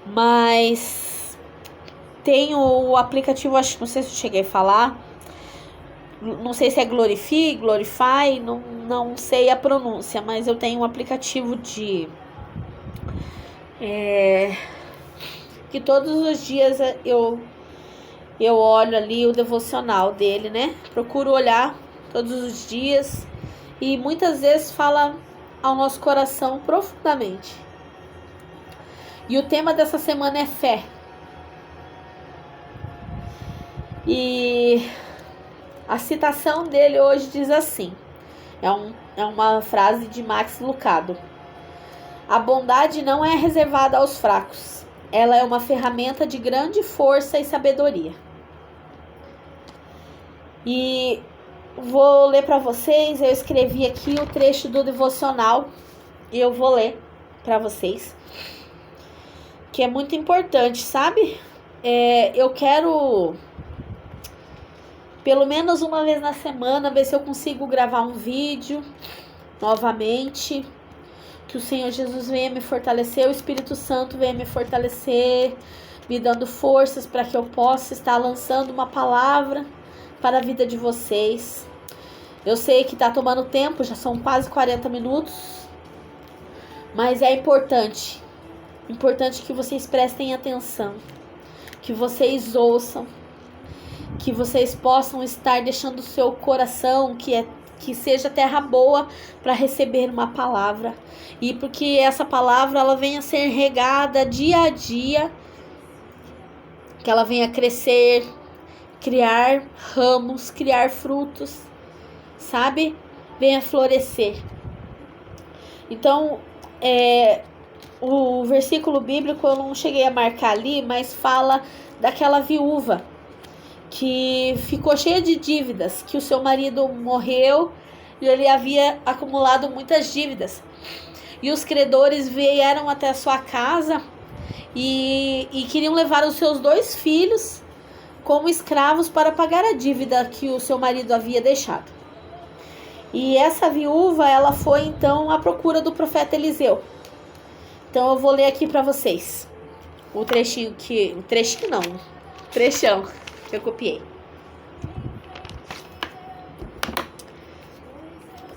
mas tem o aplicativo, acho, não sei se eu cheguei a falar, não sei se é Glorify, não sei a pronúncia, mas eu tenho um aplicativo que todos os dias eu olho ali o devocional dele, né? Procuro olhar todos os dias e muitas vezes fala ao nosso coração profundamente. E o tema dessa semana é fé. E a citação dele hoje diz assim, é uma frase de Max Lucado: a bondade não é reservada aos fracos, ela é uma ferramenta de grande força e sabedoria. E vou ler para vocês, eu escrevi aqui o trecho do devocional e eu vou ler para vocês, que é muito importante, sabe? Eu quero, pelo menos uma vez na semana, ver se eu consigo gravar um vídeo novamente. Que o Senhor Jesus venha me fortalecer, o Espírito Santo venha me fortalecer, me dando forças para que eu possa estar lançando uma palavra para a vida de vocês. Eu sei que está tomando tempo, já são quase 40 minutos, mas é importante que vocês prestem atenção, que vocês ouçam, que vocês possam estar deixando o seu coração, que é que seja terra boa para receber uma palavra. E porque essa palavra ela venha a ser regada dia a dia, que ela venha crescer, criar ramos, criar frutos, sabe? Venha florescer. Então, o versículo bíblico eu não cheguei a marcar ali, mas fala daquela viúva que ficou cheia de dívidas, que o seu marido morreu e ele havia acumulado muitas dívidas. E os credores vieram até a sua casa e queriam levar os seus 2 filhos como escravos para pagar a dívida que o seu marido havia deixado. E essa viúva, ela foi então à procura do profeta Eliseu. Então eu vou ler aqui para vocês o trechão que eu copiei.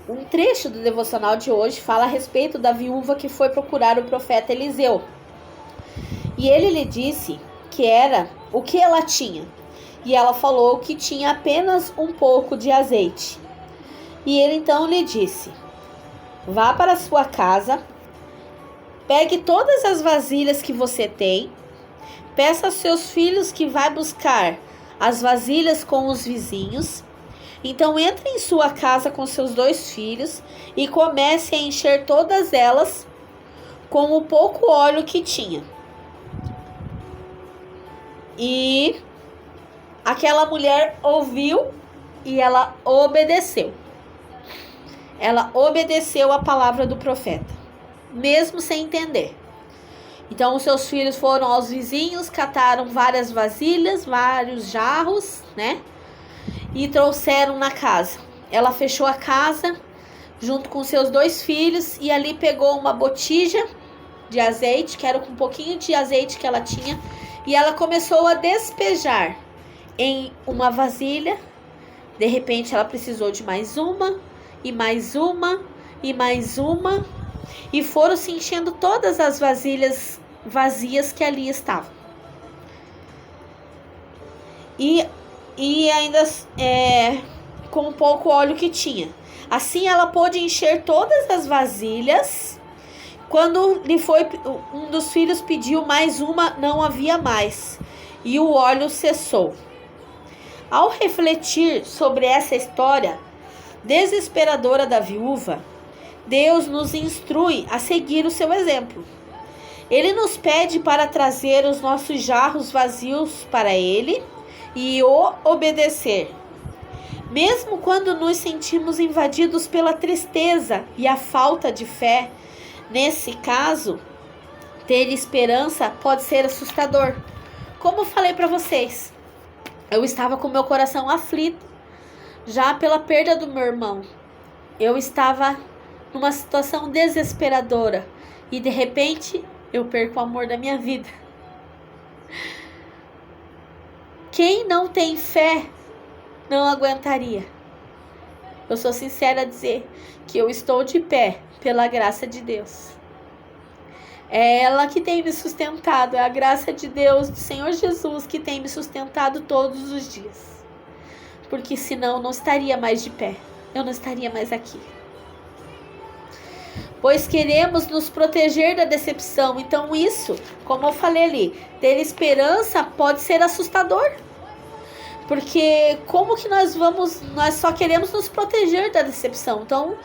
Um trecho do devocional de hoje fala a respeito da viúva que foi procurar o profeta Eliseu. E ele lhe disse que era o que ela tinha. E ela falou que tinha apenas um pouco de azeite. E ele então lhe disse: vá para a sua casa, pegue todas as vasilhas que você tem, peça aos seus filhos que vá buscar as vasilhas com os vizinhos. Então entre em sua casa com seus 2 filhos e comece a encher todas elas com o pouco óleo que tinha. E aquela mulher ouviu e ela obedeceu. Ela obedeceu a palavra do profeta, mesmo sem entender. Então os seus filhos foram aos vizinhos, cataram várias vasilhas, vários jarros, né? E trouxeram na casa. Ela fechou a casa junto com seus 2 filhos e ali pegou uma botija de azeite, que era com um pouquinho de azeite que ela tinha, e ela começou a despejar em uma vasilha. De repente ela precisou de mais uma, e mais uma, e mais uma, e foram se enchendo todas as vasilhas vazias que ali estavam. E ainda com um pouco óleo que tinha. Assim ela pôde encher todas as vasilhas. Quando um dos filhos pediu mais uma, não havia mais, e o óleo cessou. Ao refletir sobre essa história desesperadora da viúva, Deus nos instrui a seguir o seu exemplo. Ele nos pede para trazer os nossos jarros vazios para Ele e o obedecer. Mesmo quando nos sentimos invadidos pela tristeza e a falta de fé, nesse caso, ter esperança pode ser assustador. Como eu falei para vocês, eu estava com meu coração aflito, já pela perda do meu irmão. Eu estava numa situação desesperadora e de repente eu perco o amor da minha vida. Quem não tem fé não aguentaria. Eu sou sincera a dizer que eu estou de pé pela graça de Deus. É ela que tem me sustentado, é a graça de Deus, do Senhor Jesus, que tem me sustentado todos os dias. Porque senão eu não estaria mais de pé, eu não estaria mais aqui. Pois queremos nos proteger da decepção. Então isso, como eu falei ali, ter esperança pode ser assustador. Porque como que nós só queremos nos proteger da decepção. Então,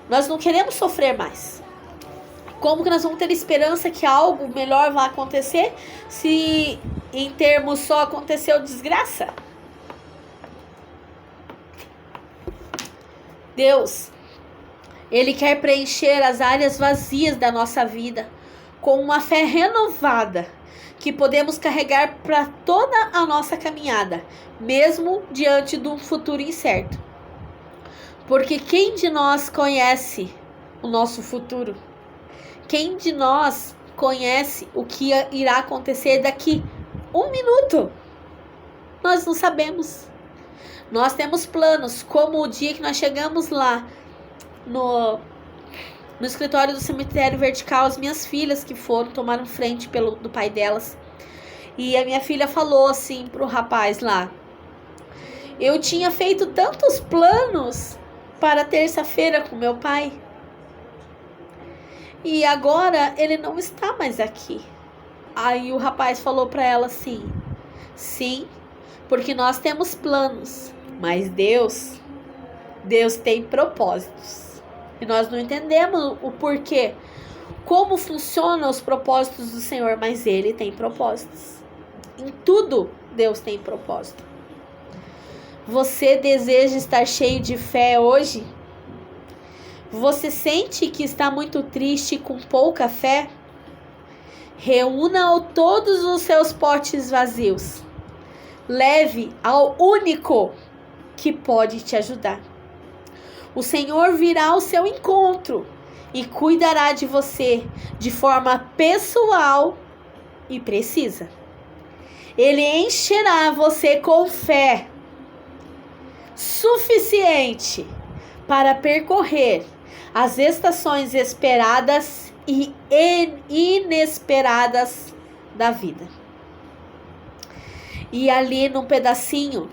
nós não queremos sofrer mais. Como que nós vamos ter esperança que algo melhor vai acontecer se em termos só aconteceu desgraça? Deus, Ele quer preencher as áreas vazias da nossa vida com uma fé renovada que podemos carregar para toda a nossa caminhada, mesmo diante de um futuro incerto. Porque quem de nós conhece o nosso futuro? Quem de nós conhece o que irá acontecer daqui 1 minuto? Nós não sabemos. Nós temos planos, como o dia que nós chegamos lá no escritório do cemitério vertical, as minhas filhas que tomaram frente do pai delas. E a minha filha falou assim pro rapaz lá: eu tinha feito tantos planos para terça-feira com meu pai. E agora ele não está mais aqui. Aí o rapaz falou para ela assim: sim, porque nós temos planos, mas Deus tem propósitos. E nós não entendemos o porquê, como funcionam os propósitos do Senhor, mas Ele tem propósitos. Em tudo, Deus tem propósito. Você deseja estar cheio de fé hoje? Você sente que está muito triste e com pouca fé? Reúna todos os seus potes vazios. Leve ao único que pode te ajudar. O Senhor virá ao seu encontro e cuidará de você de forma pessoal e precisa. Ele encherá você com fé suficiente para percorrer as estações esperadas e inesperadas da vida. E ali num pedacinho,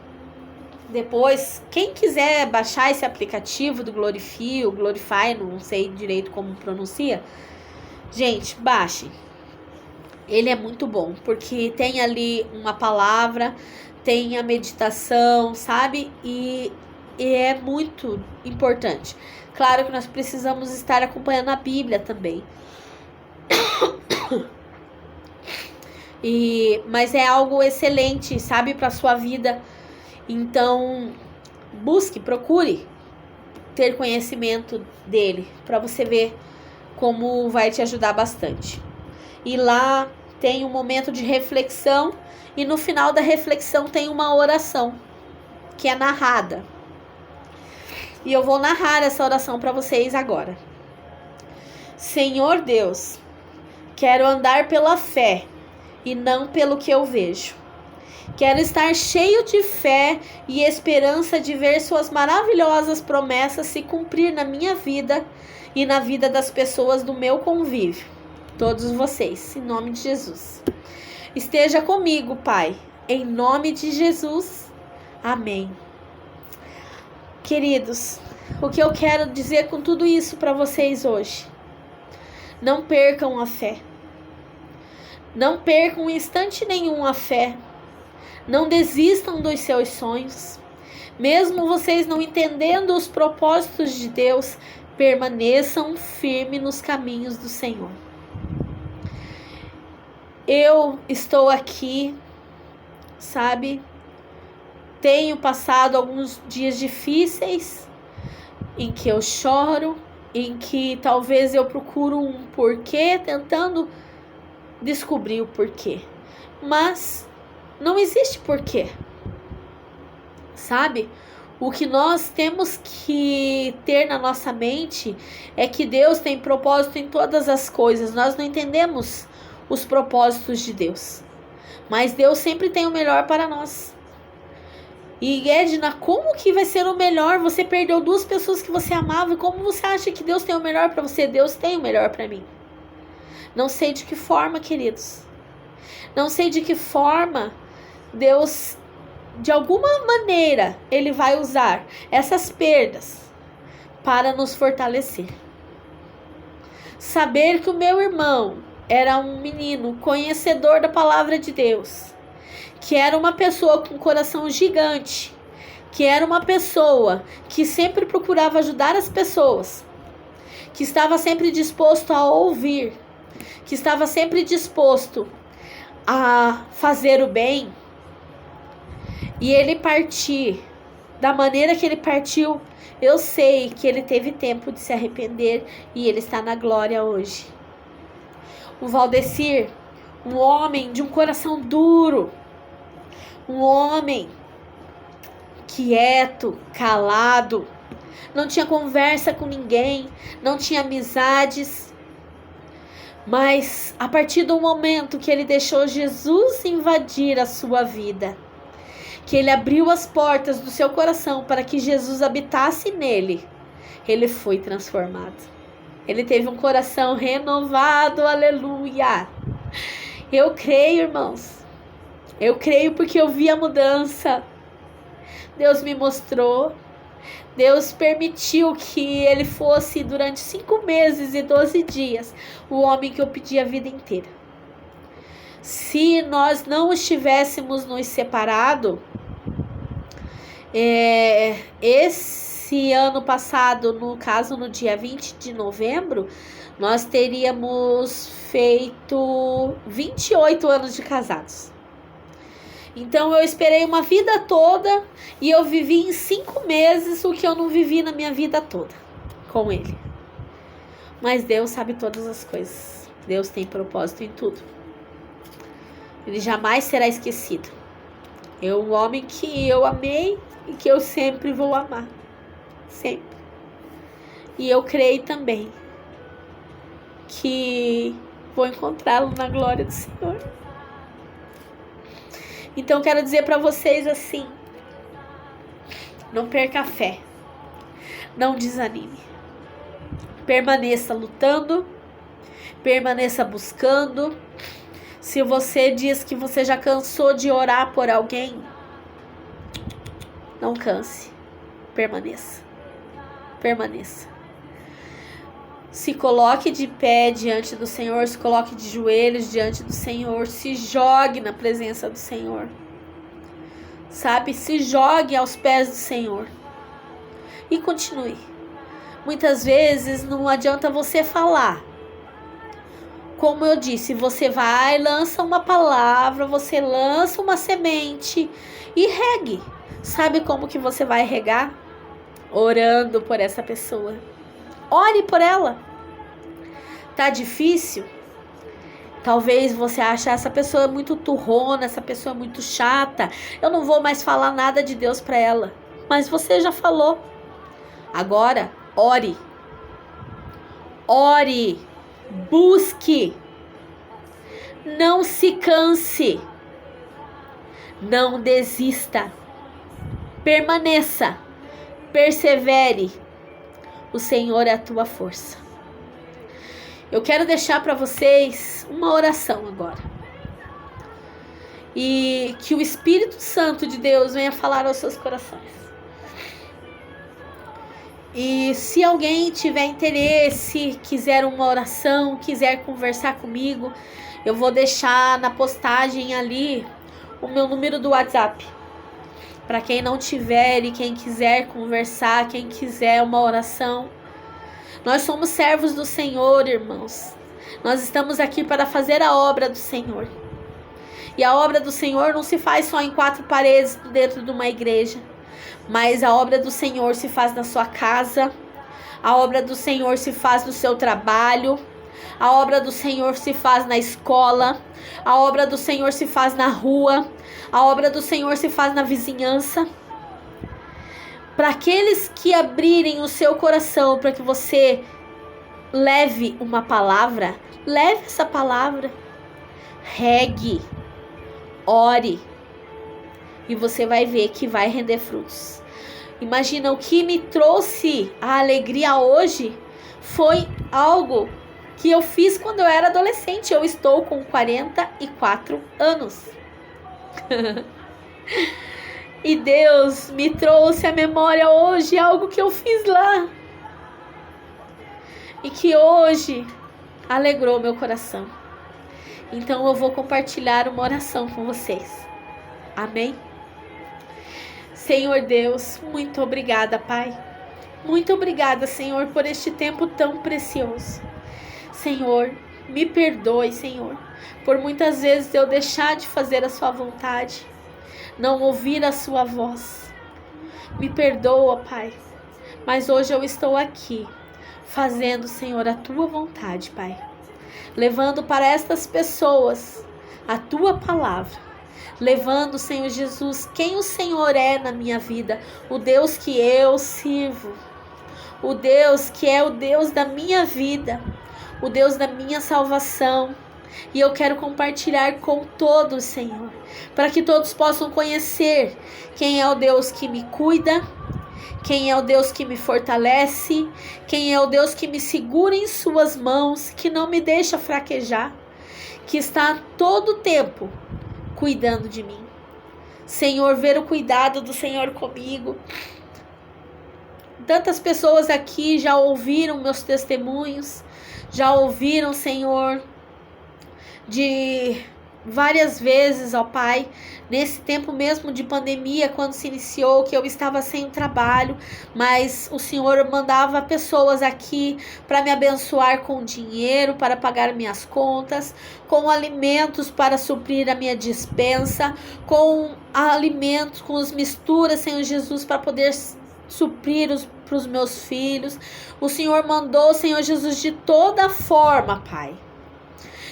depois, quem quiser baixar esse aplicativo do Glorify, não sei direito como pronuncia, gente, baixem. Ele é muito bom, porque tem ali uma palavra, tem a meditação, sabe? E é muito importante. Claro que nós precisamos estar acompanhando a Bíblia também. Mas é algo excelente, sabe, para a sua vida. Então, procure ter conhecimento dele, para você ver como vai te ajudar bastante. E lá tem um momento de reflexão, e no final da reflexão tem uma oração, que é narrada. E eu vou narrar essa oração para vocês agora. Senhor Deus, quero andar pela fé e não pelo que eu vejo. Quero estar cheio de fé e esperança de ver suas maravilhosas promessas se cumprir na minha vida e na vida das pessoas do meu convívio. Todos vocês, em nome de Jesus. Esteja comigo, Pai, em nome de Jesus. Amém. Queridos, o que eu quero dizer com tudo isso para vocês hoje? Não percam a fé. Não percam em instante nenhum a fé. Não desistam dos seus sonhos. Mesmo vocês não entendendo os propósitos de Deus, permaneçam firmes nos caminhos do Senhor. Eu estou aqui, sabe? Tenho passado alguns dias difíceis, em que eu choro, em que talvez eu procuro um porquê, tentando descobrir o porquê. Mas não existe porquê, sabe? O que nós temos que ter na nossa mente é que Deus tem propósito em todas as coisas. Nós não entendemos os propósitos de Deus, mas Deus sempre tem o melhor para nós. E Edna, como que vai ser o melhor? Você perdeu 2 pessoas que você amava, e como você acha que Deus tem o melhor para você? Deus tem o melhor para mim. Não sei de que forma, queridos. Não sei de que forma Deus, de alguma maneira, Ele vai usar essas perdas para nos fortalecer. Saber que o meu irmão era um menino conhecedor da palavra de Deus, que era uma pessoa com um coração gigante, que era uma pessoa que sempre procurava ajudar as pessoas, que estava sempre disposto a ouvir, que estava sempre disposto a fazer o bem, e ele partir da maneira que ele partiu, eu sei que ele teve tempo de se arrepender e ele está na glória hoje. O Valdecir, um homem de um coração duro, um homem quieto, calado, não tinha conversa com ninguém, não tinha amizades, mas a partir do momento que ele deixou Jesus invadir a sua vida, que ele abriu as portas do seu coração para que Jesus habitasse nele, ele foi transformado. Ele teve um coração renovado, aleluia. Eu creio, irmãos. Eu creio porque eu vi a mudança. Deus me mostrou. Deus permitiu que ele fosse durante 5 meses e 12 dias o homem que eu pedi a vida inteira. Se nós não estivéssemos nos separado, esse ano passado, no caso no dia 20 de novembro, nós teríamos feito 28 anos de casados. Então eu esperei uma vida toda e eu vivi em 5 meses o que eu não vivi na minha vida toda com ele. Mas Deus sabe todas as coisas. Deus tem propósito em tudo. Ele jamais será esquecido. É um homem que eu amei e que eu sempre vou amar. Sempre. E eu creio também que vou encontrá-lo na glória do Senhor. Então quero dizer para vocês assim: não perca a fé. Não desanime. Permaneça lutando. Permaneça buscando. Se você diz que você já cansou de orar por alguém, não canse. Permaneça. Permaneça. Se coloque de pé diante do Senhor, se coloque de joelhos diante do Senhor, se jogue na presença do Senhor. Sabe? Se jogue aos pés do Senhor. E continue. Muitas vezes não adianta você falar. Como eu disse, você vai, lança uma palavra, você lança uma semente e regue. Sabe como que você vai regar? Orando por essa pessoa. Ore por ela. Tá difícil? Talvez você ache essa pessoa muito turrona, essa pessoa muito chata. Eu não vou mais falar nada de Deus para ela. Mas você já falou. Agora, ore. Ore. Busque. Não se canse. Não desista. Permaneça. Persevere. O Senhor é a tua força. Eu quero deixar para vocês uma oração agora. E que o Espírito Santo de Deus venha falar aos seus corações. E se alguém tiver interesse, quiser uma oração, quiser conversar comigo, eu vou deixar na postagem ali o meu número do WhatsApp. Para quem não tiver e quem quiser conversar, quem quiser uma oração. Nós somos servos do Senhor, irmãos. Nós estamos aqui para fazer a obra do Senhor. E a obra do Senhor não se faz só em 4 paredes dentro de uma igreja. Mas a obra do Senhor se faz na sua casa. A obra do Senhor se faz no seu trabalho. A obra do Senhor se faz na escola. A obra do Senhor se faz na rua. A obra do Senhor se faz na vizinhança. Para aqueles que abrirem o seu coração para que você leve uma palavra, leve essa palavra. Regue. Ore. E você vai ver que vai render frutos. Imagina, o que me trouxe a alegria hoje foi algo que eu fiz quando eu era adolescente. Eu estou com 44 anos. E Deus me trouxe à memória hoje algo que eu fiz lá. E que hoje alegrou meu coração. Então eu vou compartilhar uma oração com vocês. Amém? Senhor Deus, muito obrigada, Pai. Muito obrigada, Senhor, por este tempo tão precioso. Senhor, me perdoe, Senhor, por muitas vezes eu deixar de fazer a sua vontade, não ouvir a sua voz. Me perdoa, Pai, mas hoje eu estou aqui, fazendo, Senhor, a tua vontade, Pai. Levando para estas pessoas a tua palavra. Levando, Senhor Jesus, quem o Senhor é na minha vida. O Deus que eu sirvo. O Deus que é o Deus da minha vida. O Deus da minha salvação. E eu quero compartilhar com todos, Senhor, para que todos possam conhecer quem é o Deus que me cuida, quem é o Deus que me fortalece, quem é o Deus que me segura em suas mãos, que não me deixa fraquejar, que está todo o tempo cuidando de mim. Senhor, ver o cuidado do Senhor comigo, Tantas pessoas aqui já ouviram meus testemunhos, já ouviram, Senhor, de várias vezes, ó Pai, nesse tempo mesmo de pandemia, quando se iniciou, que eu estava sem trabalho, mas o Senhor mandava pessoas aqui para me abençoar com dinheiro, para pagar minhas contas, com alimentos para suprir a minha despensa, com alimentos, com as misturas, Senhor Jesus, para poder suprir para os meus filhos. O Senhor mandou, Senhor Jesus, de toda forma, Pai.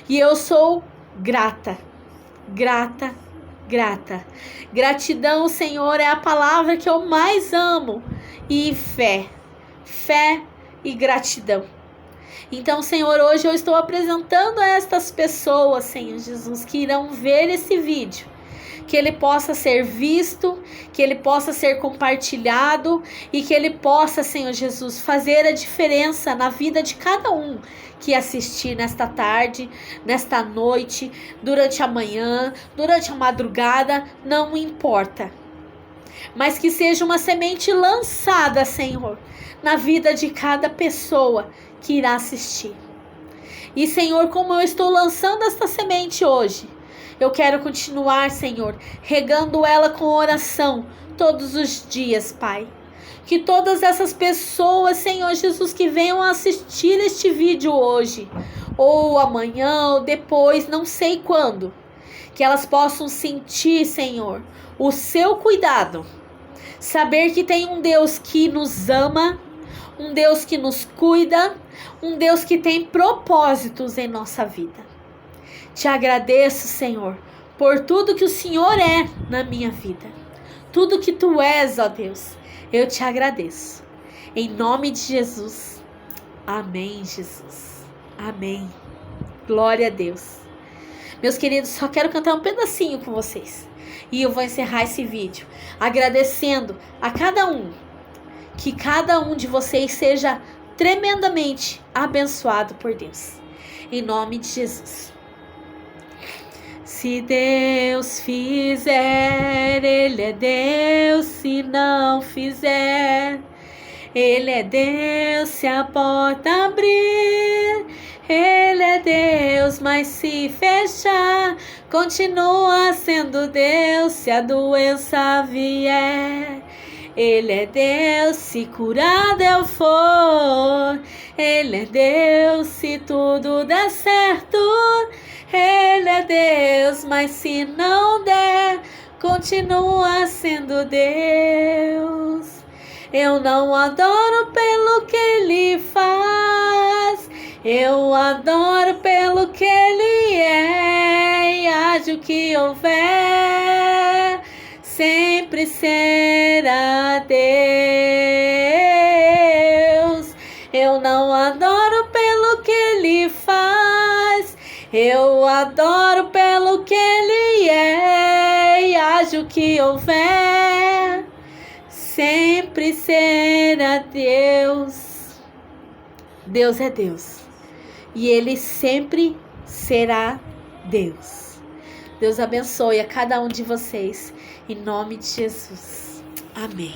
E eu sou grata, grata, grata. Gratidão, Senhor, é a palavra que eu mais amo. E fé e gratidão. Então, Senhor, hoje eu estou apresentando a estas pessoas, Senhor Jesus, que irão ver esse vídeo. Que ele possa ser visto, que ele possa ser compartilhado e que ele possa, Senhor Jesus, fazer a diferença na vida de cada um que assistir nesta tarde, nesta noite, durante a manhã, durante a madrugada, não importa. Mas que seja uma semente lançada, Senhor, na vida de cada pessoa que irá assistir. E, Senhor, como eu estou lançando esta semente hoje, eu quero continuar, Senhor, regando ela com oração todos os dias, Pai. Que todas essas pessoas, Senhor Jesus, que venham assistir este vídeo hoje, ou amanhã, ou depois, não sei quando, que elas possam sentir, Senhor, o seu cuidado. Saber que tem um Deus que nos ama, um Deus que nos cuida, um Deus que tem propósitos em nossa vida. Te agradeço, Senhor, por tudo que o Senhor é na minha vida. Tudo que Tu és, ó Deus, eu te agradeço. Em nome de Jesus. Amém, Jesus. Amém. Glória a Deus. Meus queridos, só quero cantar um pedacinho com vocês. E eu vou encerrar esse vídeo agradecendo a cada um. Que cada um de vocês seja tremendamente abençoado por Deus. Em nome de Jesus. Se Deus fizer, Ele é Deus. Se não fizer, Ele é Deus. Se a porta abrir, Ele é Deus. Mas se fechar, continua sendo Deus. Se a doença vier, Ele é Deus. Se curado eu for, Ele é Deus. Se tudo der certo, Ele é Deus. Mas se não der, continua sendo Deus. Eu não adoro pelo que Ele faz, eu adoro pelo que Ele é. E haja o que houver, sempre será Deus. Eu não adoro pelo que Ele faz, eu adoro pelo que Ele é. E haja o que houver, sempre será Deus. Deus é Deus. E Ele sempre será Deus. Deus abençoe a cada um de vocês. Em nome de Jesus. Amém.